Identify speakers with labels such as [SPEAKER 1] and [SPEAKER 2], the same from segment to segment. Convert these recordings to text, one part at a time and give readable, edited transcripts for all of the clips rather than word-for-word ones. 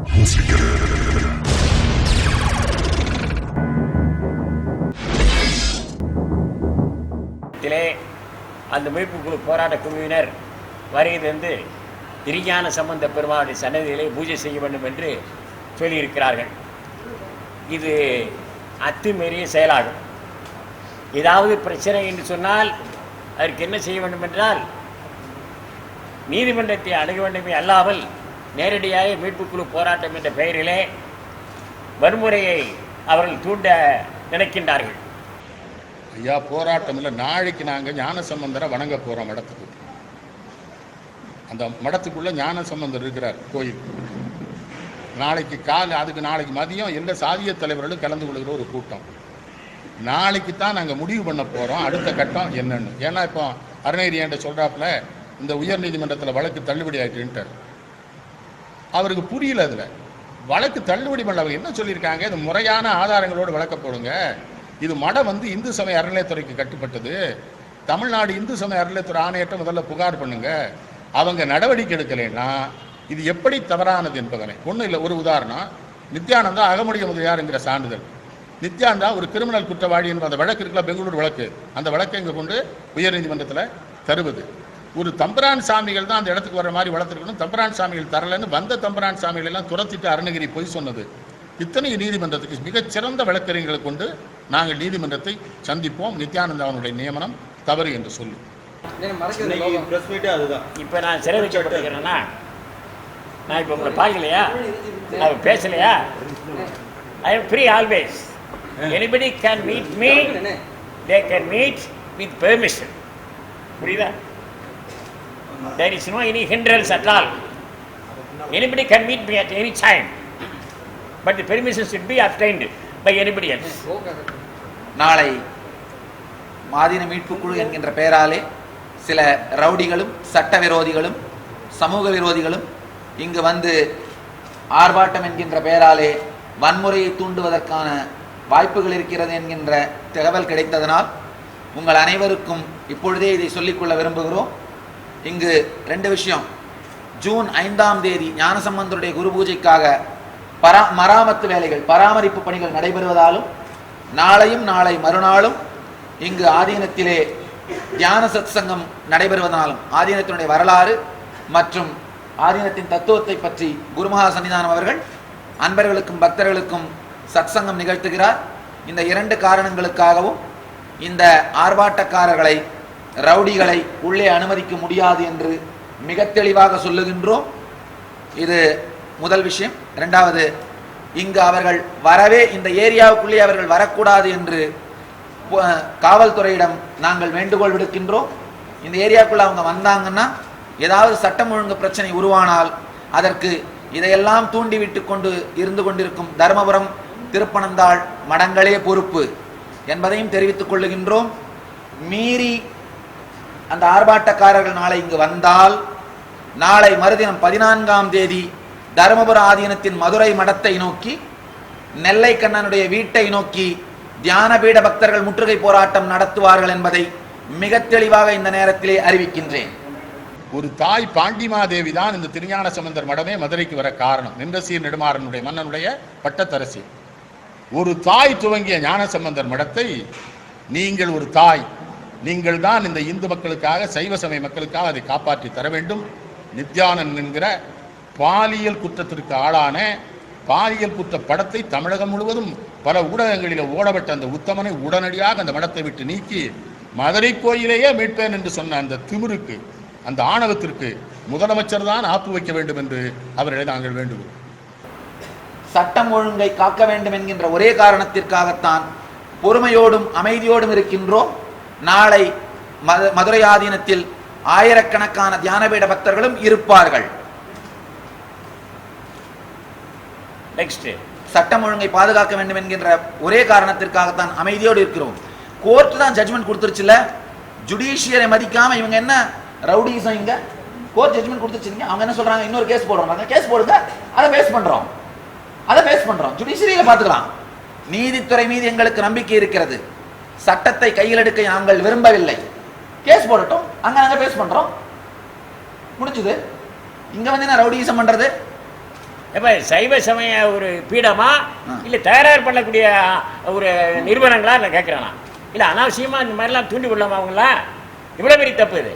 [SPEAKER 1] அந்த மீட்பு குழு போராட்ட குழுவினர் வருகிறது திருஞான சம்பந்த பெருமாளுடைய சன்னதியிலே பூஜை செய்ய வேண்டும் என்று சொல்லியிருக்கிறார்கள். இது அத்துமீறிய செயலாகும். ஏதாவது பிரச்சனை என்று சொன்னால் அதற்கு என்ன செய்ய வேண்டும் என்றால் நீதிமன்றத்தை அணுக வேண்டுமே அல்லாமல் நேரடியாக மீட்புக்குழு போராட்டம் என்ற பெயரிலே வன்முறையை அவர்கள் தூண்ட நினைக்கின்றார்கள்.
[SPEAKER 2] ஐயா, போராட்டம் இல்லை. நாளைக்கு நாங்கள் ஞானசம்பந்தரை வணங்க போகிறோம் மடத்துக்கு. அந்த மடத்துக்குள்ளே ஞானசம்பந்தர் இருக்கிறார் கோயில். நாளைக்கு நாளைக்கு மதியம் எல்லா சாதிய தலைவர்களும் கலந்து கொள்கிற ஒரு கூட்டம். நாளைக்கு தான் நாங்கள் முடிவு பண்ண போகிறோம் அடுத்த கட்டம் என்னன்னு. ஏன்னா இப்போ அருணகிரியாண்ட சொல்கிறாப்புல இந்த உயர் நீதிமன்றத்தில் வழக்கு தள்ளுபடி ஆகிட்டுன்ட்டார். அவருக்கு புரியல. அதில் வழக்கு தள்ளுபடி பண்ணவங்க என்ன சொல்லியிருக்காங்க, இது முறையான ஆதாரங்களோடு வழக்க போடுங்க. இது மடம் இந்து சமய அறநிலையத்துறைக்கு கட்டுப்பட்டது. தமிழ்நாடு இந்து சமய அறநிலையத்துறை ஆணையத்தை முதல்ல புகார் பண்ணுங்க. அவங்க நடவடிக்கை எடுக்கலைன்னா இது எப்படி தவறானது என்பதனை ஒன்றும் இல்லை. ஒரு உதாரணம், நித்யானந்தா அகமுடிய முதலியாருங்கிற சான்றிதழ். நித்யானந்தா ஒரு கிரிமினல் குற்றவாளி என்ற அந்த வழக்கு இருக்குல்ல, பெங்களூர் வழக்கு, அந்த வழக்கை இங்கே கொண்டு உயர்நீதிமன்றத்தில் தருவது. ஒரு தம்பரான் சாமிகள் தான் அந்த இடத்துக்கு வர மாதிரி வளர்த்துருக்கணும். தம்பரான் சாமிகள் தரலன்னு வந்த தம்பரான் சாமிகள் எல்லாம் துரத்திட்டு அருணகிரி பொய் சொன்னது. இத்தனை நீதிமன்றத்துக்கு மிகச்சிறந்த வழக்கறிஞர்களை கொண்டு நாங்கள் நீதிமன்றத்தை சந்திப்போம். நித்யானந்தாவனுடைய நியமனம் தவறு என்று சொல்லி
[SPEAKER 1] இப்போ நான் சிறை வைக்கப்பட்டிருக்கிறேன்னா நான் இப்போ உங்களை பார்க்கலையா, நான் பேசலையா? I am free always. Anybody can meet me, they can meet with permission. புரியுதா? There is no any hindrance at all. Anybody can meet me at any time. But the permission should be obtained by anybody else.
[SPEAKER 3] நாளை ஆதீன மீட்பு குழு என்கின்ற பெயராலே சில ரவுடிகளும் சட்ட விரோதிகளும் சமூக விரோதிகளும் இங்கு ஆர்ப்பாட்டம் என்கின்ற பெயராலே வன்முறையை தூண்டுவதற்கான வாய்ப்புகள் இருக்கிறது என்கின்ற தகவல் கிடைத்ததனால் உங்கள் அனைவருக்கும் இப்பொழுதே இதை சொல்லிக்கொள்ள விரும்புகிறோம். இங்கு 2 விஷயம். ஜூன் 5ஆம் தேதி ஞானசம்பந்தருடைய குரு பூஜைக்காக மராமத்து வேலைகள், பராமரிப்பு பணிகள் நடைபெறுவதாலும் நாளையும் நாளை மறுநாளும் இங்கு ஆதீனத்திலே தியான சத் சங்கம் நடைபெறுவதனாலும் ஆதீனத்தினுடைய வரலாறு மற்றும் ஆதீனத்தின் தத்துவத்தை பற்றி குருமகா சன்னிதானம் அவர்கள் அன்பர்களுக்கும் பக்தர்களுக்கும் சத் சங்கம் நிகழ்த்துகிறார். இந்த 2 காரணங்களுக்காகவும் இந்த ஆர்ப்பாட்டக்காரர்களை, ரவுடிகளை உள்ளே அனுமதிக்க முடியாது என்று மிக தெளிவாக சொல்லுகின்றோம். இது முதல் விஷயம். 2வது, இங்கு அவர்கள் வரவே இந்த ஏரியாவுக்குள்ளே அவர்கள் வரக்கூடாது என்று காவல்துறையிடம் நாங்கள் வேண்டுகோள் விடுக்கின்றோம். இந்த ஏரியாவுக்குள்ள அவங்க வந்தாங்கன்னா ஏதாவது சட்டம் ஒழுங்கு பிரச்சனை உருவானால் அதற்கு இதையெல்லாம் தூண்டிவிட்டு கொண்டு இருந்து கொண்டிருக்கும் தருமபுரம், திருப்பனந்தாள் மடங்களே பொறுப்பு என்பதையும் தெரிவித்துக் கொள்ளுகின்றோம். மீறி அந்த ஆர்ப்பாட்டக்காரர்கள் நாளை இங்கு வந்தால் நாளை மறுதினம் 14ஆம் தேதி தருமபுர ஆதீனத்தின் மதுரை மடத்தை நோக்கி, நெல்லை கண்ணனுடைய வீட்டை நோக்கி தியானபீட பக்தர்கள் முற்றுகை போராட்டம் நடத்துவார்கள் என்பதை மிக தெளிவாக இந்த நேரத்திலே அறிவிக்கின்றேன்.
[SPEAKER 2] ஒரு தாய் பாண்டிமாதேவி தான் இந்த திருஞான சம்பந்தர் மடமே மதுரைக்கு வர காரணம். நின்றசீர் நெடுமாறனுடைய மன்னனுடைய பட்டத்தரசி. ஒரு தாய் துவங்கிய ஞானசம்பந்தர் மடத்தை நீங்கள் ஒரு தாய், நீங்கள் தான் இந்த இந்து மக்களுக்காக, சைவ சமய மக்களுக்காக அதை காப்பாற்றி தர வேண்டும். நித்யானந்த் என்கிற பாலியல் குற்றத்திற்கு ஆளான பாலியல் குற்ற படத்தை தமிழகம் முழுவதும் பல ஊடகங்களில் ஓடப்பட்ட அந்த உத்தமனை உடனடியாக அந்த மடத்தை விட்டு நீக்கி மதுரை கோயிலேயே மீட்பேன் என்று சொன்ன அந்த திமிருக்கு, அந்த ஆணவத்திற்கு முதலமைச்சர் தான் ஆப்பு வைக்க வேண்டும் என்று அவர்களை நாங்கள் வேண்டுகிறோம்.
[SPEAKER 3] சட்டம் ஒழுங்கை காக்க வேண்டும் என்கின்ற ஒரே காரணத்திற்காகத்தான் பொறுமையோடும் அமைதியோடும் இருக்கின்றோம். நாளை மதுரை ஆதீனத்தில் ஆயிரக்கணக்கான தியானபீட பக்தர்களும் இருப்பார்கள்.
[SPEAKER 1] நெக்ஸ்ட்,
[SPEAKER 3] சட்டம் ஒழுங்கை பாதுகாக்க வேண்டும் என்கின்ற ஒரே காரணத்திற்காகத்தான் அமைதியோடு இருக்கிறோம். கோர்ட் தான் ஜட்ஜ்மெண்ட் கொடுத்துருச்சுல, ஜுடிஷியரை மதிக்காம இவங்க என்ன ரவுடிசம்? இங்க கோர்ட் ஜட்ஜ்மெண்ட் கொடுத்துருச்சுங்க. அவங்க என்ன சொல்றாங்க? இன்னொரு கேஸ் போடுறாங்க. கேஸ் போடுங்க, அதை பேஸ் பண்றோம், ஜுடிஷியரியில பாத்துக்கலாம். நீதித்துறை மீது எங்களுக்கு நம்பிக்கை இருக்கிறது. சட்டத்தை கையில் எடுக்க நாங்கள் விரும்பவில்லை. கேஸ் போடட்டும், அங்க பேஸ் பண்றோம், முடிஞ்சது. இங்க என்ன ரவுடிசம் பண்றது?
[SPEAKER 1] இப்போ சைவ சமய ஒரு பீடமா இல்லை தயார் பண்ணக்கூடிய ஒரு நிறுவனங்களா நான் கேட்குறேன். இல்லை அனாவசியமாக இந்த மாதிரிலாம் தூண்டி விடலாமா அவங்களாம்? இவ்வளோ பெரிய தப்பு இது.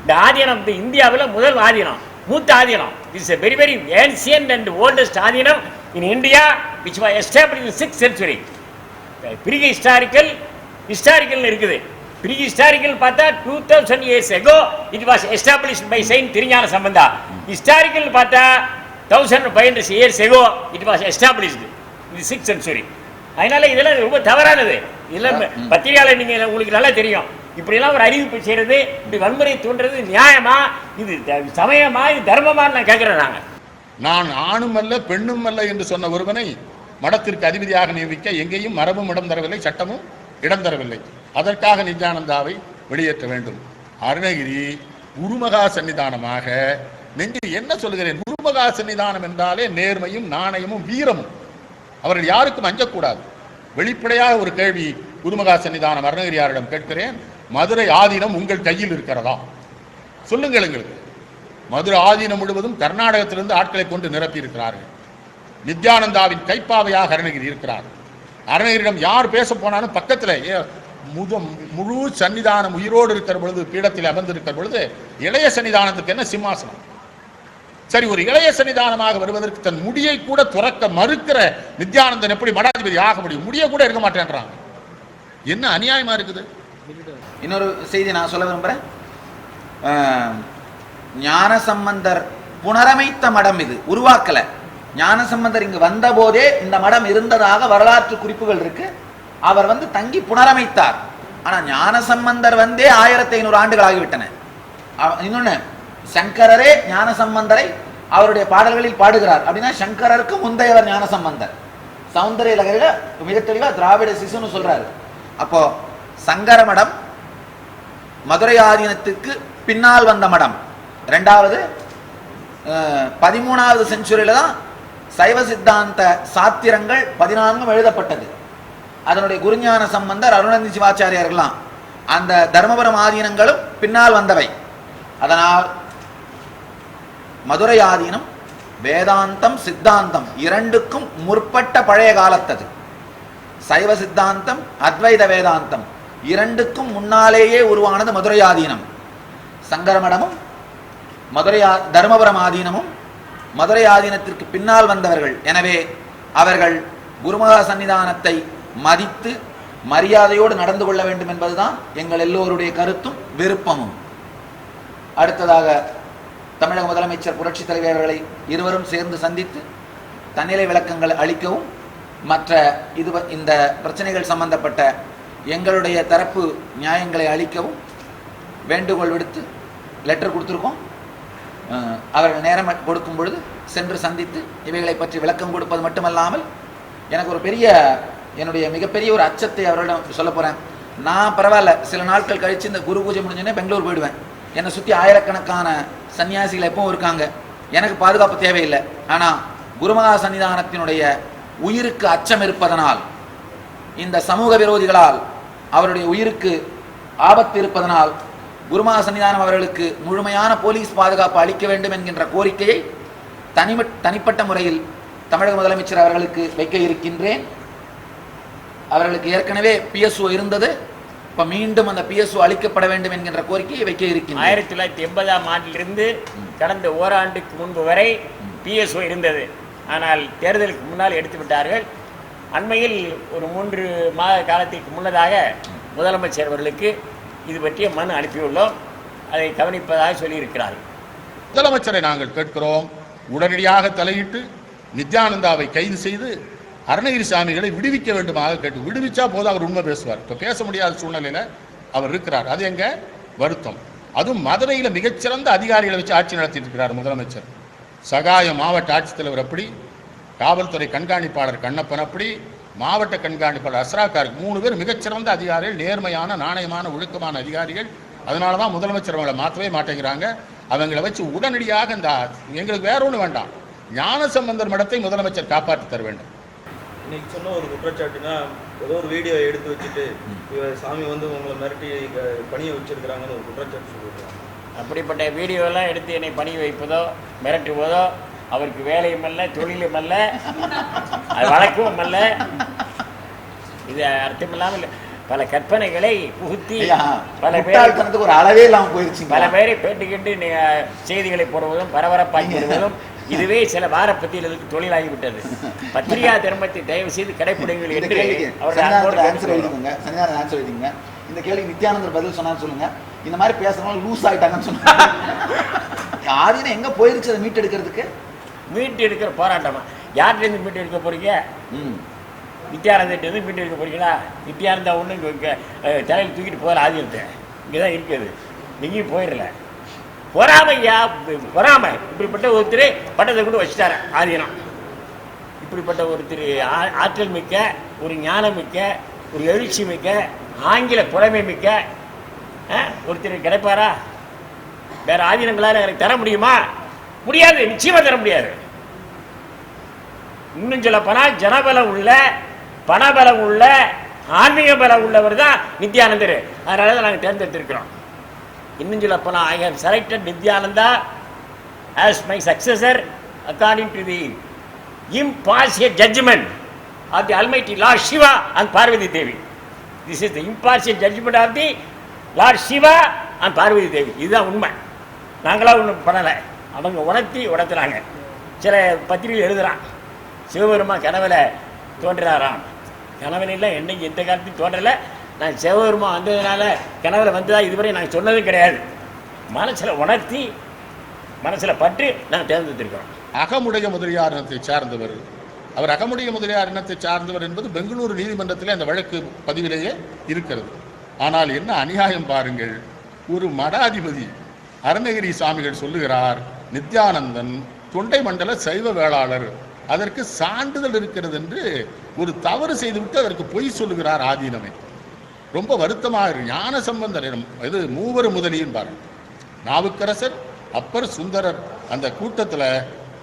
[SPEAKER 1] இந்த ஆதீனம் இந்தியாவில் முதல் ஆதீனம், மூத்த ஆதீனம். It's a very very ancient and oldest aadheenam in India which was established in 6th century. Pre historical இருக்குது. ப்ரீ ஹிஸ்டாரிக்கல் பார்த்தா 2000 years ago it was established by Saint Thirugnana Sambandha. Historical பார்த்தா 1500 years ago it was established in the 6th century. அதனால இதெல்லாம் ரொம்ப தவறானது. இதெல்லாம் பத்திரிகையாளர் நீங்கள் உங்களுக்கு நல்லா தெரியும். இப்படியெல்லாம் ஒரு அறிவிப்பு செய்கிறது, இப்படி வன்முறை தூண்டுறது நியாயமா? இது சமயமா? இது தர்மமான்னு நான் கேட்குறேன்.
[SPEAKER 2] நான் ஆணும் அல்ல பெண்ணும் அல்ல என்று சொன்ன ஒருவனை மடத்திற்கு அதிபதியாக நியமிக்க எங்கேயும் மரபும் இடம் தரவில்லை, சட்டமும் இடம் தரவில்லை. அதற்காக நித்யானந்தாவை வெளியேற்ற வேண்டும். அருணகிரி குருமகா சன்னிதானமாக நெஞ்சில் என்ன சொல்கிறேன்? குருமகா சன்னிதானம் என்றாலே நேர்மையும் நாணயமும் வீரமும். அவர்கள் யாருக்கும் அஞ்சக்கூடாது. வெளிப்படையாக ஒரு கேள்வி குருமகா சன்னிதானம் அருணகிரியாரிடம் கேட்கிறேன். மதுரை ஆதீனம் உங்கள் கையில் இருக்கிறதா? சொல்லுங்கள். எங்களுக்கு மதுரை ஆதீனம் முழுவதும் கர்நாடகத்திலிருந்து ஆட்களை கொண்டு நிரப்பி இருக்கிறார்கள். நித்யானந்தாவின் கைப்பாவையாக அருணகிரி இருக்கிறார். அருணகிரியிடம் யார் பேச போனாலும் பக்கத்தில் முழு சன்னிதானம் உயிரோடு இருக்கிற பொழுது, பீடத்தில் அமர்ந்திருக்கிற பொழுது இளைய சன்னிதானத்துக்கு என்ன சிம்மாசனம்? சரி, ஒரு இளைய சன்னிதானமாக வருவதற்கு தன் முடியை கூட துறக்க மறுக்கிற நித்யானந்தன் எப்படி மடாதிபதி ஆக முடியும்? முடிய கூட இருக்க மாட்டேன்றாங்க. என்ன அநியாயமா இருக்குது?
[SPEAKER 3] இன்னொரு செய்தி நான் சொல்ல விரும்புகிறேன். ஞானசம்பந்தர் புனரமைத்த மடம் இது, உருவாக்கல. ஞானசம்பந்தர் இங்கு வந்த போதே இந்த மடம் இருந்ததாக வரலாற்று குறிப்புகள் இருக்கு. அவர் தங்கி புனரமைத்தார். ஆனா ஞானசம்பந்தர் 1500 ஆண்டுகள் ஆகிவிட்டன. இன்னொன்னு, சங்கரரே ஞானசம்பந்தரை அவருடைய பாடல்களில் பாடுகிறார். அப்படின்னா சங்கரருக்கு முந்தையவர் ஞானசம்பந்தர். சௌந்தரிய லகரில மிக தெளிவா திராவிட சிசுன்னு சொல்றாரு. அப்போ சங்கர மடம் மதுரை ஆதீனத்துக்கு பின்னால் வந்த மடம். ரெண்டாவது 13வது செஞ்சுரியில தான் சைவ சித்தாந்த சாத்திரங்கள் 14 எழுதப்பட்டது. அதனுடைய குருஞான சம்பந்தர், அருணந்தி சிவாச்சாரியார்கள்லாம் அந்த தர்மபுரம் ஆதீனங்களும் பின்னால் வந்தவை. அதனால் மதுரை ஆதீனம் வேதாந்தம் சித்தாந்தம் இரண்டுக்கும் முற்பட்ட பழைய காலத்தது. சைவ சித்தாந்தம் அத்வைத வேதாந்தம் இரண்டுக்கும் முன்னாலேயே உருவானது மதுரை ஆதீனம். சங்கரமடமும் தர்மபுரம் ஆதீனமும் மதுரை ஆதீனத்திற்கு பின்னால் வந்தவர்கள். எனவே அவர்கள் குருமகா சன்னிதானத்தை மதித்து மரியாதையோடு நடந்து கொள்ள வேண்டும் என்பதுதான் எங்கள் எல்லோருடைய கருத்தும் விருப்பமும். அடுத்ததாக தமிழக முதலமைச்சர் புரட்சி தலைவர் அவர்களை இருவரும் சேர்ந்து சந்தித்து தன்னிலை விளக்கங்கள் அளிக்கவும், மற்ற இந்த பிரச்சனைகள் சம்பந்தப்பட்ட எங்களுடைய தரப்பு நியாயங்களை அளிக்கவும் வேண்டுகோள் விடுத்து லெட்டர் கொடுத்துருக்கோம். அவர்கள் நேரம் கொடுக்கும் பொழுது சென்று சந்தித்து இவைகளை பற்றி விளக்கம் கொடுப்பது மட்டுமல்லாமல், எனக்கு ஒரு என்னுடைய மிகப்பெரிய ஒரு அச்சத்தை அவர்களிடம் சொல்ல போகிறேன். நான் பரவாயில்ல, சில நாட்கள் கழித்து இந்த குரு பூஜை முடிஞ்சோடனே பெங்களூர் போயிடுவேன். என்னை சுற்றி ஆயிரக்கணக்கான சன்னியாசிகள் எப்பவும் இருக்காங்க. எனக்கு பாதுகாப்பு தேவையில்லை. ஆனால் குருமகா சன்னிதானத்தினுடைய உயிருக்கு அச்சம் இருப்பதனால், இந்த சமூக விரோதிகளால் அவருடைய உயிருக்கு ஆபத்து இருப்பதனால் குருமகா சன்னிதானம் அவர்களுக்கு முழுமையான போலீஸ் பாதுகாப்பு அளிக்க வேண்டும் என்கின்ற கோரிக்கையை தனிப்பட்ட முறையில் தமிழக முதலமைச்சர் அவர்களுக்கு வைக்க இருக்கின்றேன். அவர்களுக்கு ஏற்கனவே PSO இருந்தது. இப்போ மீண்டும் அந்த PSO அளிக்கப்பட வேண்டும் என்கின்ற கோரிக்கையை வைக்க இருக்கின்றேன்.
[SPEAKER 1] 1980ஆம் ஆண்டிலிருந்து கடந்த ஓராண்டுக்கு முன்பு வரை PSO இருந்தது. ஆனால் தேர்தலுக்கு முன்னால் எடுத்து விட்டார்கள். அண்மையில் ஒரு 3 மாத காலத்திற்கு முன்னதாக முதலமைச்சர் அவர்களுக்கு இது பற்றிய மனு அனுப்பியுள்ளோம். அதை கவனிப்பதாக சொல்லியிருக்கிறார்கள்.
[SPEAKER 2] முதலமைச்சரை நாங்கள் கேட்கிறோம், உடனடியாக தலையிட்டு நித்யானந்தாவை கைது செய்து அருணகிரி சாமிகளை விடுவிக்க வேண்டுமாக கேட்டு, விடுவிச்சா போது அவர் உண்மை பேசுவார். இப்போ பேச முடியாத சூழ்நிலையில் அவர் இருக்கிறார். அது எங்க வருத்தம். அதுவும் மதுரையில் மிகச்சிறந்த அதிகாரிகளை வச்சு ஆட்சி நடத்திட்டு இருக்கிறார் முதலமைச்சர். சகாய மாவட்ட ஆட்சித்தலைவர் அப்படி, காவல்துறை கண்காணிப்பாளர் கண்ணப்பன் அப்படி, மாவட்ட கண்காணிப்பாளர் அஸ்ராக்கார், 3 பேர் மிகச்சிறந்த அதிகாரிகள், நேர்மையான நாணயமான ஒழுக்கமான அதிகாரிகள். அதனால தான் முதலமைச்சர் அவங்களை மாற்றவே மாட்டேங்கிறாங்க. அவங்களை வச்சு உடனடியாக எங்களுக்கு வேற ஒன்று வேண்டாம், ஞானசம்பந்தர் மடத்தை முதலமைச்சர் காப்பாற்றி தர வேண்டும்.
[SPEAKER 4] இன்னைக்கு சொன்ன ஒரு குற்றச்சாட்டுனா, ஏதோ ஒரு வீடியோ எடுத்து வச்சுட்டு சாமி உங்களை மிரட்டி பணியை வச்சிருக்கிறாங்கன்னு ஒரு குற்றச்சாட்டு சொல்லியிருக்காங்க.
[SPEAKER 1] அப்படிப்பட்ட வீடியோலாம் எடுத்து என்னை பணி வைப்பதோ மிரட்டுவதோ அவருக்கு வேலையும் அல்ல, தொழிலும் அல்ல, அது வழக்கமும் அல்ல. இது அர்த்தமில்லாமல் பல கற்பனைகளை புகுத்தி பல
[SPEAKER 3] பேருக்கு ஒரு அளவே இல்லாமல் போயிருச்சு.
[SPEAKER 1] பல பேரை பேட்டுக்கிட்டு செய்திகளை போடுவதும் பரபரப்பாக்கி வருவதும் இதுவே சில வார பத்திரிகைகளுக்கு தொழிலாகிவிட்டது. பத்திரிகா தர்மத்தை தயவு செய்து கடைப்பிடிங்கள் என்று
[SPEAKER 3] ஆன்சர் எழுதிங்க. இந்த கேள்வி நித்யானந்தர் பதில் சொன்னான்னு சொல்லுங்க. இந்த மாதிரி பேசுறவங்க லூஸ் ஆயிட்டாங்கன்னு சொன்னாங்க. ஆதீனம் எங்க போயிருச்சு அதை மீட்டு எடுக்கிறதுக்கு?
[SPEAKER 1] மீட்டு எடுக்கிற போராட்டமா? யார்கிட்ட மீட்டு எடுக்க போறீங்க? நித்யானந்திட்டு மீட்டு எடுக்க போறீங்களா? நித்யானந்தா ஒன்று இங்கே தலையில் தூக்கிட்டு போகிற ஆதீனத்தை இங்கே தான் இருக்குது. எங்கேயும் போயிடல. பொறாமையா பொறாமை. இப்படிப்பட்ட ஒருத்தர் பட்டத்தை கொண்டு வச்சுட்டார ஆதீனம். இப்படிப்பட்ட ஒருத்தர் ஆற்றல் மிக்க, ஒரு ஞானம் மிக்க, ஒரு எழுச்சி மிக்க, ஆங்கில புலமை மிக்க ஒருத்தர் கிடைப்பாரா? வேற ஆதீனங்களால் எனக்கு தர முடியுமா? முடியாது, நிச்சயமா தர முடியாது. இன்னும் சொல்ல போனால் ஜனபலம் உள்ள, பணபலம் உள்ள, ஆன்மீக பலம் உள்ளவர் தான் நித்யானந்தர். அதனால தான் நாங்கள் தேர்ந்தெடுத்திருக்கிறோம். இன்னும் சொல்ல போனால் I have selected Nithyananda as my successor according to the impartial judgment of the Almighty Lord Shiva and Parvati Devi. This is the impartial judgment of the Lord Shiva and Parvati Devi. இதுதான் உண்மை. நாங்களாம் ஒன்றும் பண்ணலை, அவங்க உணர்த்துறாங்க. சில பத்திரிகை எழுதுகிறான், சிவபெருமா கனவுல தோன்றினாராம். கனவுல இல்லை, என்னைக்கு எந்த காலத்தையும் தோன்றலை. நான் சிவபெருமா வந்ததுனால கனவுல வந்ததா இதுவரை நாங்கள் சொன்னதும் கிடையாது. மனசில் உணர்த்தி, மனசில் பற்றி நாங்கள் தேர்ந்தெடுத்திருக்கிறோம்.
[SPEAKER 2] அகமுடைய முதலியார் இனத்தை சார்ந்தவர். அவர் அகமுடைய முதலியார் இனத்தை சார்ந்தவர் என்பது பெங்களூரு நீதிமன்றத்திலே அந்த வழக்கு பதிவிலேயே இருக்கிறது. ஆனால் என்ன அநியாயம் பாருங்கள், ஒரு மடாதிபதி அருணகிரி சாமிகள் சொல்லுகிறார், நித்யானந்தன் தொண்டை மண்டல சைவ வேளாளர், அதற்கு சான்றிதழ் இருக்கிறது என்று ஒரு தவறு செய்துவிட்டு அதற்கு பொய் சொல்லுகிறார் ஆதீனமே. ரொம்ப வருத்தமாக. ஞான சம்பந்தர் இது மூவர் முதலியின் பாருங்கள், நாவுக்கரசர், அப்பர், சுந்தரர். அந்த கூட்டத்தில்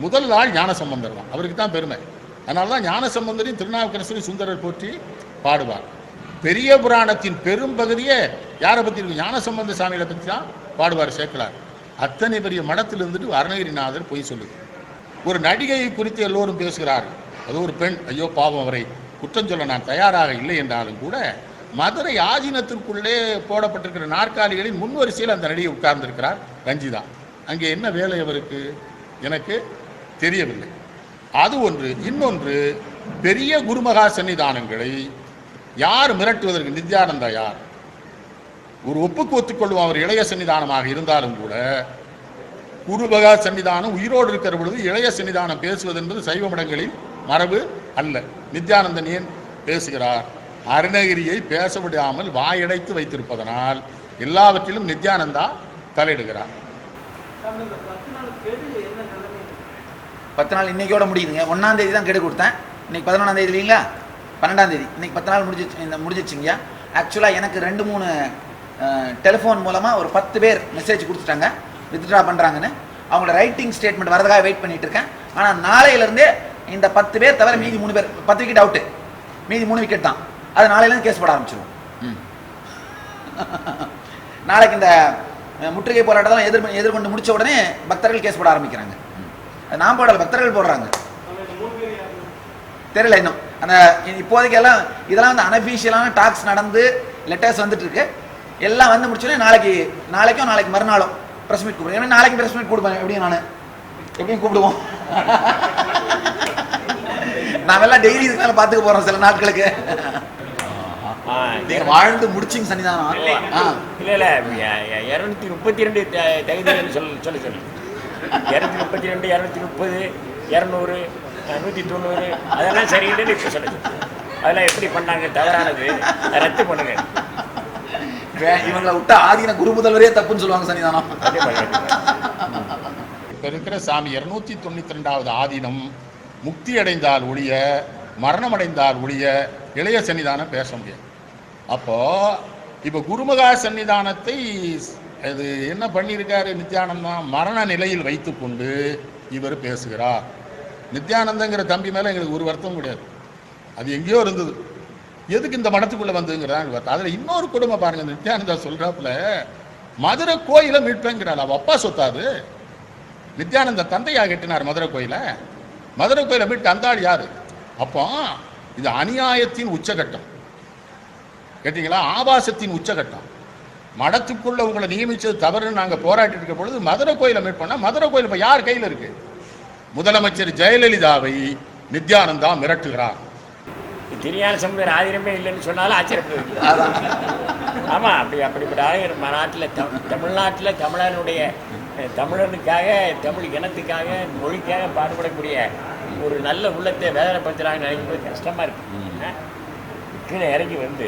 [SPEAKER 2] முதல் நாள் ஞான சம்பந்தர் தான், அவருக்கு தான் பெருமை. அதனால தான் ஞான சம்பந்தரையும் திருநாவுக்கரசரையும் சுந்தரர் போற்றி பாடுவார். பெரிய புராணத்தின் பெரும் பகுதியே யாரை பற்றி இருக்கும்? ஞான சம்பந்த சாமிகளை பற்றி தான் பாடுவார் சேக்கலார். அத்தனை பெரிய மடத்தில் இருந்துட்டு அருணகிரிநாதர் பொய் சொல்லுது. ஒரு நடிகையை குறித்து எல்லோரும் பேசுகிறார்கள். அது ஒரு பெண், ஐயோ பாவம், அவரை குற்றம் சொல்ல நான் தயாராக இல்லை என்றாலும் கூட மதுரை ஆதீனத்திற்குள்ளே போடப்பட்டிருக்கிற நாற்காலிகளின் முன்வரிசையில் அந்த நடிகை உட்கார்ந்திருக்கிறார் ரஞ்சிதா. அங்கே என்ன வேலை அவருக்கு எனக்கு தெரியவில்லை. அது ஒன்று. இன்னொன்று, பெரிய குருமகா சன்னிதானங்களை யார் மிரட்டுவதற்கு? நித்யானந்தா யார்? ஒரு ஒப்புக்கு ஒத்துக்கொள்ளும் அவர் இளைய சன்னிதானமாக இருந்தாலும் கூட குருமகா சன்னிதானம் உயிரோடு இருக்கிற பொழுது இளைய சன்னிதானம் பேசுவது என்பது சைவ மடங்களின் மரபு அல்ல. நித்யானந்தன் ஏன் பேசுகிறார்? அருணகிரியை பேச விடாமல் வாயடைத்து வைத்திருப்பதனால் எல்லாவற்றிலும் நித்யானந்தா தலையிடுகிறார்.
[SPEAKER 3] 10 நாள் இன்னைக்கோட முடியுதுங்க. 1ஆம் தேதி தான் கெடு கொடுத்தேன். இன்னைக்கு 11ஆம் தேதி இல்லைங்களா? 12ஆம் தேதி. இன்னைக்கு 10 நாள் முடிஞ்சிச்சுங்க. ஆக்சுவலாக எனக்கு 2-3 டெலிஃபோன் மூலமாக ஒரு 10 பேர் மெசேஜ் கொடுத்துட்டாங்க, வித்ட்ரா பண்ணுறாங்கன்னு. அவங்களோட ரைட்டிங் ஸ்டேட்மெண்ட் வரதுக்காக வெயிட் பண்ணிட்டு இருக்கேன். ஆனால் நாளையிலேருந்தே இந்த 10 பேர் தவிர மீதி 3 பேர், 10 விக்கெட் அவுட்டு, மீதி 3 விக்கெட் தான். அது நாளையிலேருந்து கேஸ் போட ஆரம்பிச்சிடும். நாளைக்கு இந்த முற்றுகை போராட்டத்தை எதிர்கொண்டு முடிச்ச உடனே பக்தர்கள் கேஸ் போட ஆரம்பிக்கிறாங்க. நான் போடல, பக்தர்கள் போடுறாங்க. தெரியல இன்னும். அந்த இப்போதைக்கு எல்லாம் இதெல்லாம் வந்து அன்அஃபிஷியலான டாக்ஸ் நடந்து லெட்டர்ஸ் வந்துட்டு இருக்கு. எல்லாம் வந்து முடிச்சோடனே நாளைக்கு மறுநாளும் ப்ரெஸ் மீட் கூப்பிடுவேன். ஏன்னா நாளைக்கு ப்ரெஸ் மீட் கூப்பிடுவேன். எப்படியும் கூப்பிடுவோம். நாமெல்லாம் டெய்லி இதுக்கு மேலே பார்த்துக்க போகிறோம் சில நாட்களுக்கு. நீங்கள் வாழ்ந்து முடிச்சிங்க சன்னிதானம்.
[SPEAKER 1] இல்லை 232 தகுதிகள் சொல்லு 232, 230, 200, 190 அதெல்லாம் சரியில்லைன்னு இப்போ சொல்லுது. அதெல்லாம் எப்படி பண்ணாங்க? தவறானது, ரத்து பண்ணுங்க.
[SPEAKER 3] இவங்களை விட்டா ஆதீன குரு முதல்வரே தப்புன்னு சொல்லுவாங்க சன்னிதானம்.
[SPEAKER 2] இப்போ இருக்கிற சாமி 292வது ஆதீனம் முக்தி அடைந்தால் ஒழிய, மரணம் அடைந்தால் ஒழிய இளைய சன்னிதானம் பேச முடியாது. அப்போ இப்போ குருமகா சன்னிதானத்தை அது என்ன பண்ணியிருக்காரு நித்யானந்தா? மரண நிலையில் வைத்து கொண்டு இவர் பேசுகிறார். நித்யானந்தங்கிற தம்பி மேலே எங்களுக்கு ஒரு வருத்தம் கிடையாது. அது எங்கேயோ இருந்தது, எதுக்கு இந்த மடத்துக்குள்ளே வந்துங்கிறதாங்க. அதில் இன்னொரு குடும்பம் பாருங்கள். நித்யானந்தா சொல்கிறாப்புல மதுரை கோயிலை மீட்பேங்கிறாள். அவள் அப்பா சொத்தாது. நித்யானந்த தந்தையாக கட்டினார் மதுரை கோயிலை. மதுரை கோயிலை மீட்டு அந்த ஆள் யாரு? அப்போ இது அநியாயத்தின் உச்சகட்டம் கேட்டீங்களா, ஆபாசத்தின் உச்சகட்டம். மடத்துக்குள்ள உங்களை நியமிச்சது தவறுன்னு நாங்கள் போராட்டி இருக்க பொழுது மதுரை கோயிலை மீட் பண்ணா மதுரை கோயில் இப்போ யார் கையில் இருக்கு? முதலமைச்சர் ஜெயலலிதாவை நித்யானந்தா மிரட்டுகிறார்.
[SPEAKER 1] திருஞான சம்பந்தர் ஆயிரமே இல்லைன்னு சொன்னாலும் ஆச்சரியப்படுது. ஆமா, அப்படிப்பட்ட ஆயிரம் நாட்டில் தமிழ்நாட்டில் தமிழனுடைய தமிழனுக்காக தமிழ் இனத்துக்காக மொழிக்காக பாடுபடக்கூடிய ஒரு நல்ல உள்ளத்தை வேதனைப்படுத்துகிறாங்கன்னு நினைக்கும்போது கஷ்டமாக இருக்குது. கீழே இறங்கி வந்து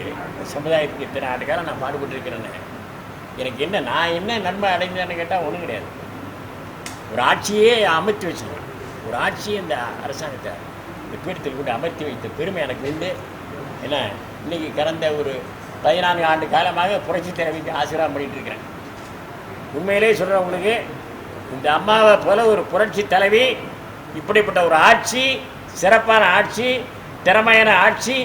[SPEAKER 1] சமுதாயத்துக்கு இத்தனை ஆண்டு காலம் நான் பாடுபட்டுருக்கிறேன்னு எனக்கு நான் என்ன நன்மை அடைந்தேன்னு கேட்டால் ஒன்றும் கிடையாது. ஒரு ஆட்சியே அமர்த்தி வச்சுருக்கேன். ஒரு ஆட்சியை இந்த அரசாங்கத்தை இந்த பீடத்தில் கூட அமர்த்தி வைத்த பெருமை எனக்கு உண்டு. ஏன்னா இன்றைக்கி கடந்த ஒரு 14 ஆண்டு காலமாக புரட்சி தலைவிக்கு ஆசீர்வாதம் பண்ணிகிட்டு இருக்கிறேன். உண்மையிலே சொல்கிறேன் உங்களுக்கு, இந்த அம்மாவை போல ஒரு புரட்சி தலைவி, இப்படிப்பட்ட ஒரு ஆட்சி, சிறப்பான ஆட்சி, திறமையான ஆட்சி,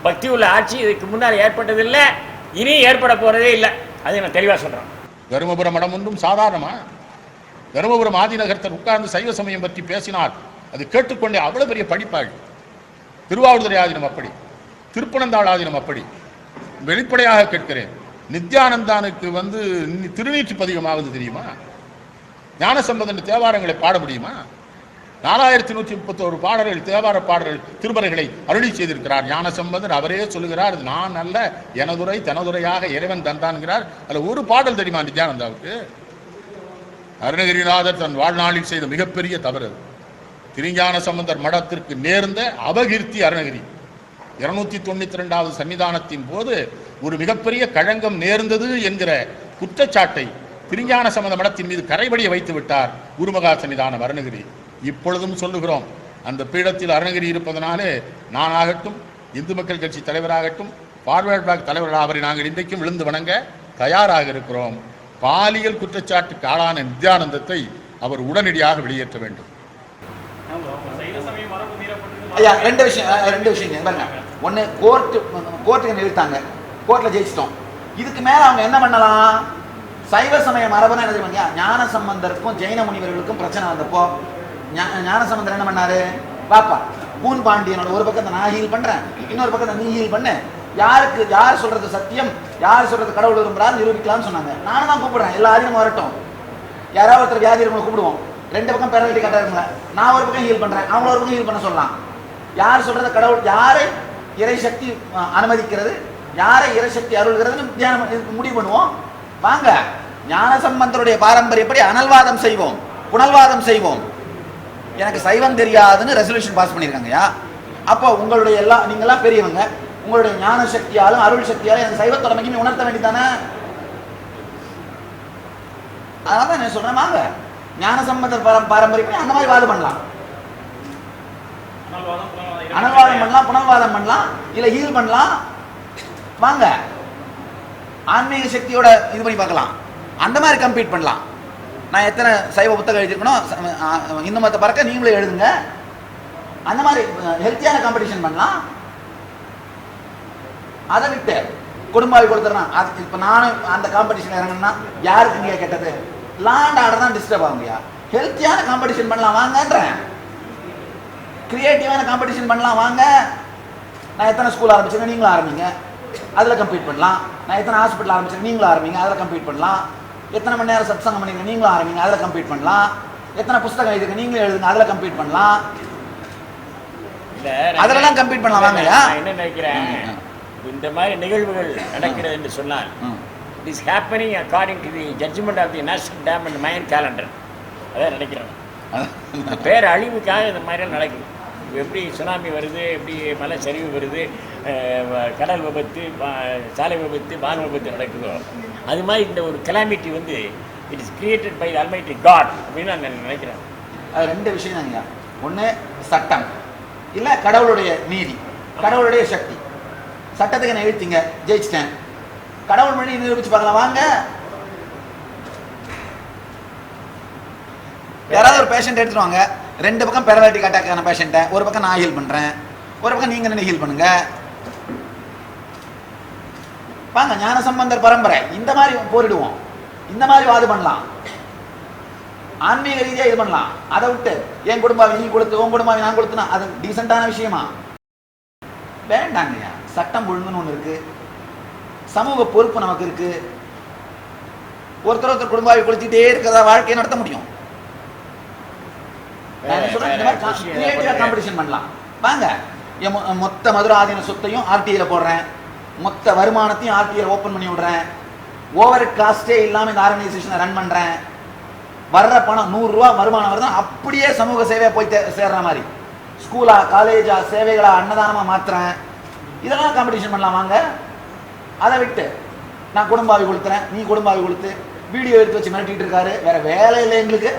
[SPEAKER 1] பக்தி உள்ள ஆட்சி இதுக்கு முன்னால் ஏற்பட்டதில்லை, இனி ஏற்பட போகிறதே இல்லை. அதை நான் தெளிவாக சொல்கிறேன்.
[SPEAKER 2] தருமபுரம் மடம் ஒன்றும் சாதாரணமா? தருமபுரம் ஆதிநகரத்தில் உட்கார்ந்து சைவ சமயம் பற்றி பேசினார். அது கேட்டுக்கொண்டே அவ்வளவு பெரிய படிப்பாள். திருவாவூர்துறை ஆதீனம் அப்படி, திருப்பனந்தாள் ஆதீனம் அப்படி. வெளிப்படையாக கேட்கிறேன், நித்யானந்தானுக்கு திருநீற்று பதிகமாவது தெரியுமா? ஞானசம்பந்தன் தேவாரங்களை பாட முடியுமா? 4131 பாடல்கள், தேவார பாடல்கள், திருமறைகளை அருளி செய்திருக்கிறார் ஞானசம்பந்தர். அவரே சொல்லுகிறார், நான் அல்ல எனதுரை தனதுரையாக இறைவன் தந்தான்கிறார். அதுல ஒரு பாடல் தெரியுமா நித்யானந்தாவுக்கு? அருணகிரிநாதர் தன் வாழ்நாளில் செய்த மிகப்பெரிய தவறு திருஞான சம்பந்தர் மடத்திற்கு நேர்ந்த அபகீர்த்தி. அருணகிரி 292வது சன்னிதானத்தின் போது ஒரு மிகப்பெரிய களங்கம் நேர்ந்தது என்கிற குற்றச்சாட்டை திருஞான சம்பந்த மடத்தின் மீது கரைபடிய வைத்து விட்டார் குருமகா சன்னிதானம் அருணகிரி. இப்பொழுதும் சொல்லுகிறோம், அந்த பீடத்தில் அருணகிரி இருப்பதனாலே நானாகட்டும், இந்து மக்கள் கட்சி தலைவராகட்டும், பார்வர்ட் பிளாக் தலைவர்கள் அவரை நாங்கள் இன்றைக்கும் விழுந்து வணங்க தயாராக இருக்கிறோம். பாலியல் குற்றச்சாட்டுக்கு ஆளான நித்யானந்தத்தை அவர் உடனடியாக வெளியேற்ற வேண்டும்.
[SPEAKER 3] ஐயா, ரெண்டு விஷயம் ஒன்று, கோர்ட்டுக்கு நிறுத்தாங்க, கோர்ட்டில் ஜெயிச்சிட்டோம். இதுக்கு மேலே அவங்க என்ன பண்ணலாம்? சைவ சமய மரபுனா என்ன தெரியுமா? ஞான சம்பந்தருக்கும் ஜெயின முனிவர்களுக்கும் பிரச்சனை வந்தப்போ ஞான சம்பந்தர் என்ன பண்ணாரு? பாப்பா, பூன் பாண்டியனோட ஒரு பக்கத்தை நான் ஹீல் பண்றேன், இன்னொரு பக்கத்தை நீ ஹீல் பண்ணு, யார் சொல்றது சத்தியம், யார் சொல்றது கடவுள் விரும்புறாரு நிரூபிக்கலாம்னு சொன்னாங்க. நானும் தான் கூப்பிடுறேன், எல்லா ஆதினமும் வரட்டும். யாராவது ஒருத்தர் வியாதி இருக்கவங்க கூப்பிடுவோம், ரெண்டு பக்கம் பெனால்ட்டி கட்ட இருக்குங்களா, நான் ஒரு பக்கம் ஹீல் பண்றேன், அவங்கள ஒரு பக்கம் ஹீல் பண்ண சொல்லலாம். யார் சொல்றது கடவுள், யாரை இறை சக்தி அனுமதிக்கிறது, யாரை இறை சக்தி அருள்கிறதுன்னு முடிவு பண்ணுவோம். வாங்க, ஞான சம்பந்தருடைய பாரம்பரியப்படி அனல்வாதம் செய்வோம், புனல்வாதம் செய்வோம். எனக்கு சைவம் தெரியாதுன்னு ரெசல்யூஷன் பாஸ் பண்ணியிருக்காங்கயா. அப்போ உங்களுடைய நீங்களாம் பெரியவங்க, உங்களுடைய ஞான சக்தியாலும் அருள் சக்தியாலும் எனக்கு சைவத்தோட மகிமை உணர்த்த வேண்டியதானே? அதனால தான் நான் சொல்றேன், வாங்க ஞான சம்பந்தர் பாரம்பரியப்படி அந்த மாதிரி வாதம் பண்ணலாம், அனல்வாதம் பண்ணலாம், புனல்வாதம் பண்ணலாம், இல்ல ஹீல் பண்ணலாம். வாங்க, ஆன்மீக சக்தியோட இது பண்ணி பார்க்கலாம், அந்த மாதிரி கம்பீட் பண்ணலாம். நான் எத்தனை சைவ புத்தகம் எழுதிருக்கணும், இந்து மத்த பறக்க நீங்களே எழுதுங்க. அந்த மாதிரி ஹெல்த்தியான காம்படிஷன் பண்ணலாம். அதை விட்டு குடும்பாவி கொடுத்துறேன். அது இப்போ நானும் அந்த காம்படிஷன் இறங்கினா யாருக்கு இங்கே கெட்டது? லாண்ட் ஆர்டர் தான் டிஸ்டர்ப் ஆகுங்கயா. ஹெல்த்தியான காம்படிஷன் பண்ணலாம் வாங்கன்றேன், கிரியேட்டிவான காம்படிஷன் பண்ணலாம் வாங்க. நான் எத்தனை ஸ்கூல் ஆரம்பிச்சேன், நீங்களும் ஆரம்பிங்க, அதில் கம்ப்ளீட் பண்ணலாம். நான் எத்தனை ஹாஸ்பிட்டல் ஆரம்பிச்சேன், நீங்களும் ஆரம்பிங்க, அதில் கம்ப்ளீட் பண்ணலாம். எத்தனை மணி நேரம் சத்சங்கம் பண்ணிங்க, நீங்களும் ஆரம்பிங்க, அதில் கம்ப்ளீட் பண்ணலாம். எத்தனை புத்தகம் எழுதுங்க, நீங்களும் எழுதுங்க, அதில் கம்ப்ளீட் பண்ணலாம். அதெல்லாம் கம்ப்ளீட் பண்ணலாம் வாங்கயா.
[SPEAKER 1] என்ன நினைக்கிறேன், இந்த மாதிரி நிகழ்வுகள் நடக்கிறது என்று சொன்னால் it is happening according to the judgment of the national dam and mine calendar. அதான் நினைக்கிறேன். பேர் அழிவுக்காக இந்த மாதிரி நடக்குது. எப்படி சுனாமி வருது, எப்படி மலை சரிவு வருது, கடல் விபத்து, சாலை விபத்து, வான் விபத்து நடக்குதோ, அது மாதிரி இந்த ஒரு calamity it is created by the almighty God அப்படின்னு நான் நினைக்கிறேன்.
[SPEAKER 3] அது ரெண்டு விஷயம் தாங்க. ஒன்று சட்டம், இல்லை கடவுளுடைய நீதி, கடவுளுடைய சக்தி. சட்டத்துக்கு என்ன எழுத்திங்க, ஜெயிச்சிட்டேன், கடவுள் மொழி நிரூபிச்சு பார்க்கலாம் வாங்க. யாராவது ஒரு பேஷண்ட் எடுத்துருவாங்க, ரெண்டு பக்கம் பெரலைட்டிக் அட்டாக்கான பேஷண்ட்டை, ஒரு பக்கம் நான் ஹீல் பண்ணுறேன், ஒரு பக்கம் நீங்கள் என்ன ஹீல் பண்ணுங்க. வாங்க, ஞான சம்பந்தர் பரம்பரை இந்த மாதிரி போரிடுவோம், இந்த மாதிரி வாது பண்ணலாம். ஆன்மீக ரீதியா இது பண்ணலாம். அதை விட்டு என் குடும்பாவை நீ கொடுத்து உன் குடும்பாவை நான் கொடுத்தனா அது டீசென்டான விஷயமா? வேண்டாங்கய்யா. சட்டம் ஒழுங்குன்னு ஒண்ணு இருக்கு, சமூக பொறுப்பு நமக்கு இருக்கு. ஒருத்தர் குடும்பாவை கொடுத்துட்டே இருக்கிறதா வாழ்க்கையை நடத்த முடியும்? காம்படிஷன் பண்ணலாம் வாங்க. மொத்த மதுரை ஆதீன சொத்தையும் ஆர்டிஐல போடுறேன், மொத்த வருமானத்தையும் ஆர்டிஐல ஓபன் பண்ணி விடுறேன், ஓவர் காஸ்டே இல்லாம இந்த ஆர்கனைசேஷனை ரன் பண்றேன், வர்ற பணம் 100 ரூபா வருமானம் வருது, அப்படியே சமூக சேவையா போய் சேர்ற மாதிரி ஸ்கூலா காலேஜா சேவைகளா அன்னதானமா மாத்துறேன். இதெல்லாம் காம்படிஷன் பண்ணலாம் வாங்க. அதை விட்டு நான் குடும்பாவி கொடுத்துறேன் நீ குடும்பாவி கொடுத்து வீடியோ எடுத்து வச்சு மிரட்டிட்டு இருக்காரு, வேற வேலை இல்லை எங்களுக்கு.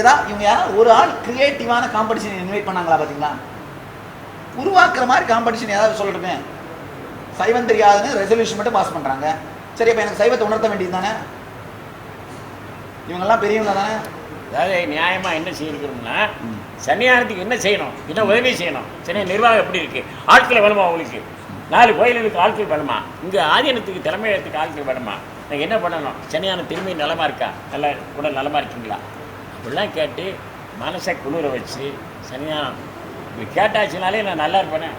[SPEAKER 3] ஏதா இவங்க ஒரு ஆள் கிரியேட்டிவான காம்படிஷன் இன்வைட் பண்ணாங்களா பாத்தீங்களா? உருவாக்குற மாதிரி காம்படிஷன் ஏதாவது சொல்லட்டுமே. சைவம் தெரியாதுன்னு ரெசல்யூஷன் மட்டும் பாஸ் பண்றாங்க. சரி, அப்ப எனக்கு சைவத்தை உணர்த்த வேண்டியது தானே? இவங்கெல்லாம் பெரியவங்க தானே.
[SPEAKER 1] அதாவது நியாயமா என்ன செய்யணும்னா, சன்னியாசத்துக்கு என்ன செய்யணும், என்ன உதவி செய்யணும், சரி நிர்வாகம் எப்படி இருக்கு, ஆட்களை வேணுமா உங்களுக்கு, 4 கோயில்களுக்கு ஆட்கள் வேணுமா, இங்க ஆதீனத்துக்கு தலைமையகத்துக்கு ஆட்கள் வேணுமா, நாங்கள் என்ன பண்ணணும், சன்னியானம் திரும்பி நலமா இருக்கா, நல்லா உடல் நலமா இருக்கீங்களா, அப்படிலாம் கேட்டு மனசை குளிர வச்சு சன்னியானம் இப்படி கேட்டாச்சுனாலே நான் நல்லா இருப்பேனே.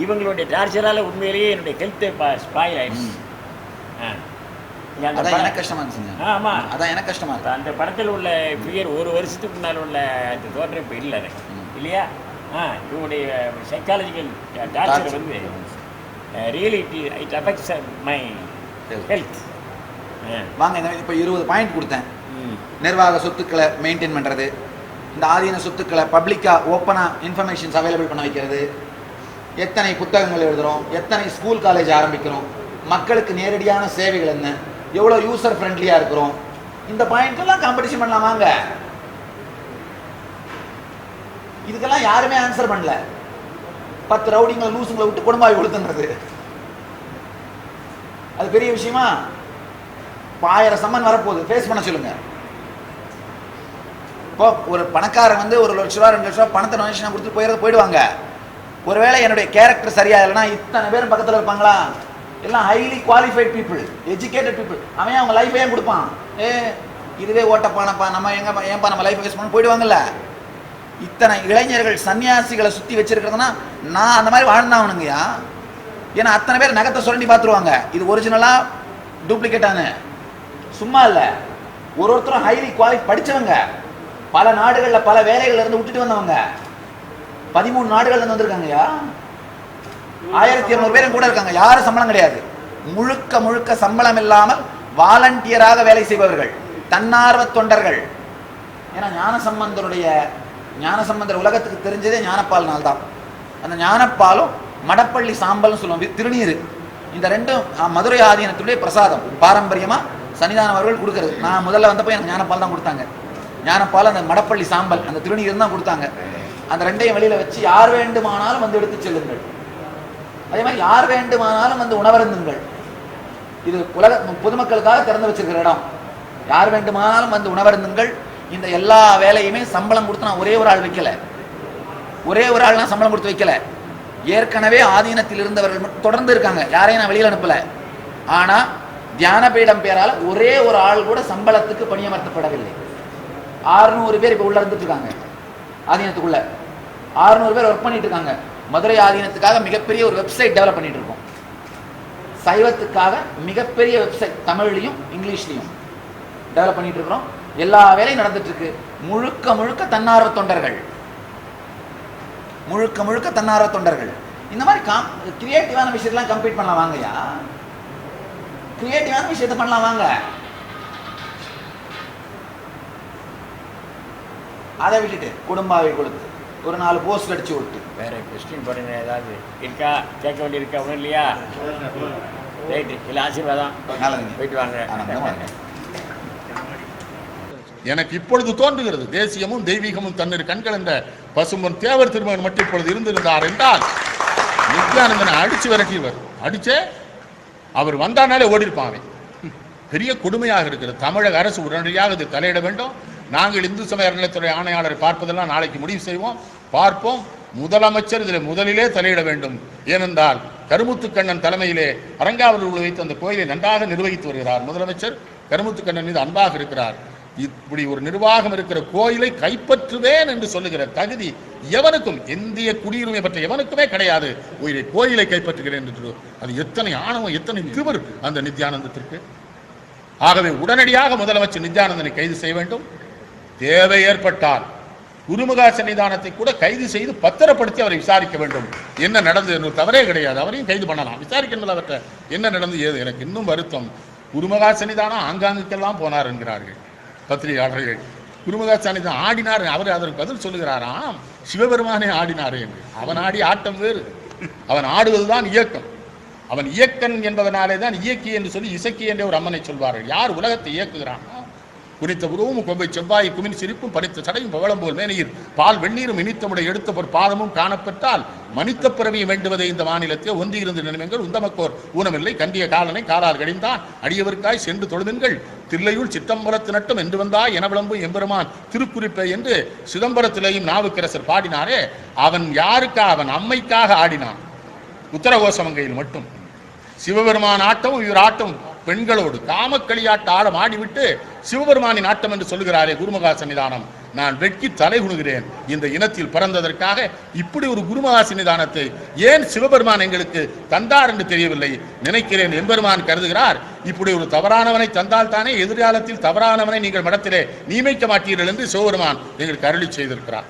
[SPEAKER 1] இவங்களுடைய டார்ச்சரால உண்மையிலேயே என்னுடைய ஹெல்த்து ஸ்பாயில் ஆயிடுச்சு.
[SPEAKER 3] எனக்கு கஷ்டமா இருந்துச்சுங்க.
[SPEAKER 1] ஆமா,
[SPEAKER 3] அதான் எனக்கு கஷ்டமா இருக்கு.
[SPEAKER 1] அந்த படத்தில் உள்ள ஃபிகர் 1 வருஷத்துக்கு முன்னால் உள்ள அந்த தோற்றம் இப்போ இல்லை இல்லையா? இவங்களுடைய சைக்காலஜிக்கல் டார்ச்சர் வந்து really it affects my health.
[SPEAKER 3] வாங்க, இப்போ 20 பாயிண்ட் கொடுத்தேன். நிர்வாக சொத்துக்களை மெயின்டைன் பண்றது, இந்த ஆதீன சொத்துக்களை பப்ளிக்கா ஓப்பனா இன்ஃபர்மேஷன்ஸ் அவைலபிள் பண்ண வைக்கிறது, எத்தனை புத்தகங்கள் எழுதுறோம், எத்தனை ஸ்கூல் காலேஜ் ஆரம்பிக்கிறோம், மக்களுக்கு நேரடியான சேவைகள் என்ன, எவ்வளவு யூசர் ஃப்ரெண்ட்லியா இருக்கிறோம், இந்த பாயிண்ட் எல்லாம் காம்படிஷன் பண்ணலாம் வாங்க. இதுக்கெல்லாம் யாருமே ஆன்சர் பண்ணல. 10 ரவுடிங்களை லூசுங்களை விட்டு குடும்பாவை கொடுத்துன்றது அது பெரிய விஷயமா? 1000 சம்மன் வரப்போகுது, ஃபேஸ் பண்ண சொல்லுங்க. இப்போ ஒரு பணக்காரன் வந்து 1 லட்ச ரூபா 2 லட்ச ரூபா பணத்தை டொனேஷன் கொடுத்து போயிடுவாங்க. ஒருவேளை என்னுடைய கேரக்டர் சரியா இல்லைன்னா இத்தனை பேரும் பக்கத்தில் இருப்பாங்களா? எல்லாம் highly qualified people, educated people. அவன் அவங்க லைஃபையே கொடுப்பான். இதுவே ஓட்டப்பானப்பா, நம்ம ஏன்பா நம்ம லைஃப் வேஸ்ட் பண்ண போயிடுவாங்கல்ல. இத்தனை இளைஞர்கள் சன்னியாசிகளை சுற்றி வச்சிருக்கிறதுனா நான் அந்த மாதிரி வாழ்ந்தாவனுங்கய்யா. ஏன்னா அத்தனை பேர் நகத்தை சுரண்டி பார்த்துருவாங்க, இது ஒரிஜினலா டூப்ளிகேட்டானு. சும்மா இல்லை, ஒருத்தரும் ஹைலி குவாலிஃபை படித்தவங்க, பல நாடுகளில் பல வேலைகள்ல இருந்து விட்டுட்டு வந்தவங்க, 13 நாடுகள்ல இருந்து வந்திருக்காங்கய்யா. 1200 பேரும் கூட இருக்காங்க. யாரும் சம்பளம் கிடையாது, முழுக்க முழுக்க சம்பளம் இல்லாமல் வாலண்டியராக வேலை செய்பவர்கள், தன்னார்வ தொண்டர்கள். ஏன்னா ஞானசம்பந்தர் உலகத்துக்கு தெரிஞ்சதே ஞானப்பால் நாள் தான். அந்த ஞானப்பாலும் மடப்பள்ளி சாம்பல்னு சொல்லுவோம், திருநீர். இந்த ரெண்டும் மதுரை ஆதீனத்துடைய பிரசாதம், பாரம்பரியமா சன்னிதானம் அவர்கள் கொடுக்கறது. நான் முதல்ல வந்தப்போ எனக்கு ஞானப்பால் தான் கொடுத்தாங்க. ஞானப்பால் அந்த மடப்பள்ளி சாம்பல் அந்த திருநீர் தான் கொடுத்தாங்க. அந்த ரெண்டையும் வெளியில வச்சு யார் வேண்டுமானாலும் வந்து எடுத்து செல்லுங்கள். அதே மாதிரி யார் வேண்டுமானாலும் வந்து உணவருந்துங்கள். இது உலக பொதுமக்களுக்காக திறந்து வச்சிருக்கிற இடம். யார் வேண்டுமானாலும் வந்து உணவருந்துங்கள். இந்த எல்லா வேலையுமே சம்பளம் கொடுத்து நான் ஒரே ஒரு ஆள் வைக்கல, ஒரே ஒரு ஆள் நான் சம்பளம் கொடுத்து வைக்கல. ஏற்கனவே ஆதீனத்தில் இருந்தவர்கள் தொடர்ந்து இருக்காங்க, யாரையும் நான் வெளியில் அனுப்பல. ஆனா தியானபீடம் பேரால ஒரே ஒரு ஆள் கூட சம்பளத்துக்கு பணியமர்த்தப்படவில்லை. 600 பேர் இப்ப உள்ள இருந்துட்டு இருக்காங்க ஆதீனத்துக்குள்ள. 600 பேர் ஒர்க் பண்ணிட்டு இருக்காங்க. மதுரை ஆதீனத்துக்காக மிகப்பெரிய ஒரு வெப்சைட் டெவலப் பண்ணிட்டு இருக்கோம். சைவத்துக்காக மிகப்பெரிய வெப்சைட் தமிழ்லையும் இங்கிலீஷ்லையும் டெவலப் பண்ணிட்டு இருக்கிறோம். எல்லா வேலையும் நடந்துட்டு இருக்கு. முழுக்க முழுக்க தன்னார்வ தொண்டர்கள், முழுக்க முழுக்க தன்னார்வ தொண்டர்கள். இந்த மாதிரி கிரியேட்டிவான விஷயத்தெல்லாம் கம்ப்ளீட் பண்ணலாம் வாங்கய்யா. கிரியேட்டிவான விஷயத்தை பண்ணலாம் வாங்க. அதை விட்டுட்டு குடும்பாவை கொடுத்து ஒரு 4 போஸ்ட் அடிச்சு விட்டு
[SPEAKER 1] வேற கொஸ்டின் பண்ணுங்க, ஏதாவது இருக்கா, கேட்க வேண்டியிருக்கா? ஒன்றும் இல்லையா? ரைட்டு, இல்லை ஆசீர்வாதம். போயிட்டு வாங்க.
[SPEAKER 2] எனக்கு இப்பொழுது தோன்றுகிறது, தேசியமும் தெய்வீகமும் தன்னிரு கண்கள் என்ற பசும்பொன் தேவர் திருமகன் மட்டும் இப்பொழுது இருந்திருந்தார் என்றால் நித்யானந்தனை அடிச்சு விரட்டியவர். அடிச்சே அவர் வந்தானாலே ஓடிருப்பாங்க. பெரிய கொடுமையாக இருக்கிறது. தமிழக அரசு உடனடியாக இது தலையிட வேண்டும். நாங்கள் இந்து சமய அறநிலையத்துறை ஆணையாளரை பார்ப்பதெல்லாம் நாளைக்கு முடிவு செய்வோம், பார்ப்போம். முதலமைச்சர் இதில் முதலிலே தலையிட வேண்டும். ஏனென்றால் கருமுத்துக்கண்ணன் தலைமையிலே அரங்காவலூரில் வைத்து அந்த கோயிலை நன்றாக நிர்வகித்து வருகிறார். முதலமைச்சர் கருமுத்துக்கண்ணன் மீது அன்பாக இருக்கிறார். இப்படி ஒரு நிர்வாகம் இருக்கிற கோயிலை கைப்பற்றுவேன் என்று சொல்லுகிற தகுதி எவனுக்கும், இந்திய குடியுரிமை பெற்ற எவனுக்குமே கிடையாது. கோயிலை கைப்பற்றுகிறேன் என்று அது எத்தனை ஆணவம், எத்தனை திமிர் அந்த நித்யானந்தத்திற்கு. ஆகவே உடனடியாக முதலமைச்சர் நித்யானந்தனை கைது செய்ய வேண்டும். தேவை ஏற்பட்டால் குருமுகா சன்னிதானத்தை கூட கைது செய்து பத்திரப்படுத்தி அவரை விசாரிக்க வேண்டும். என்ன நடந்தது என்று தவறே கிடையாது, அவரையும் கைது பண்ணலாம், விசாரிக்கணும் அவற்றை என்ன நடந்தது ஏது. எனக்கு இன்னும் வருத்தம், குருமுகா சன்னிதானம் ஆங்காங்குக்கெல்லாம் போனார் என்கிறார்கள் பத்திரிகையாளர்கள். குருமுகா சன்னிதானம் ஆடினார், அவர் அதற்கு பதில் சொல்லுகிறாராம் சிவபெருமானே ஆடினார் என்று. அவன் ஆடி ஆட்டம் வேறு, அவன் ஆடுவதுதான் இயக்கம். அவன் இயக்கன் என்பதனாலே தான் இயக்கி என்று சொல்லி இசக்கி என்ற ஒரு அம்மனை சொல்வார்கள். யார் உலகத்தை இயக்குகிறான்? குறித்த உருவமும் கொம்பை செவ்வாய் குமின் சிரிப்பும் பறித்த சடையும் பவளம் போல் மேனீர் பால் வெந்நீரும் இனித்தமுடைய எடுத்த ஒரு பாதமும் காணப்பெற்றால் மனித பிறவியும் வேண்டுவதை இந்த மாநிலத்தை ஒன்றியிருந்த நிலைமைகள் உந்தமக்கோர் ஊனமில்லை கண்டிய காலனை காலால் கடிந்தான் அடியவருக்காய் சென்று தொழுமென்கள் தில்லையுள் சித்தம்பரத்து நட்டம் என்று வந்தாய் என விளம்பும் எம்பெருமான் திருக்குறிப்பை என்று சிதம்பரத்திலேயும் நாவுக்கரசர் பாடினாரே, அவன் யாருக்காக? அவன் அம்மைக்காக ஆடினான். உத்தரகோசமங்கையில் மட்டும் சிவபெருமான் ஆட்டம், இவர் ஆட்டம் பெண்களோடு காமக்களியாட்ட ஆடம் ஆடிவிட்டு சிவபெருமானின் ஆட்டம் என்று சொல்லுகிறாரே குருமுகா சன்னிதானம். நான் வெட்கி தலை குணுகிறேன். இந்த இனத்தில் பிறந்ததற்காக இப்படி ஒரு குருமுகா சன்னிதானத்தை ஏன் சிவபெருமான் எங்களுக்கு தந்தார் என்று தெரியவில்லை நினைக்கிறேன். எம்பெருமான் கருதுகிறார், இப்படி ஒரு தவறானவனை தந்தால் தானே எதிர்காலத்தில் தவறானவனை நீங்கள் மடத்திலே நியமிக்க மாட்டீர்கள் என்று சிவபெருமான் எங்களுக்கு அருளி செய்திருக்கிறார்.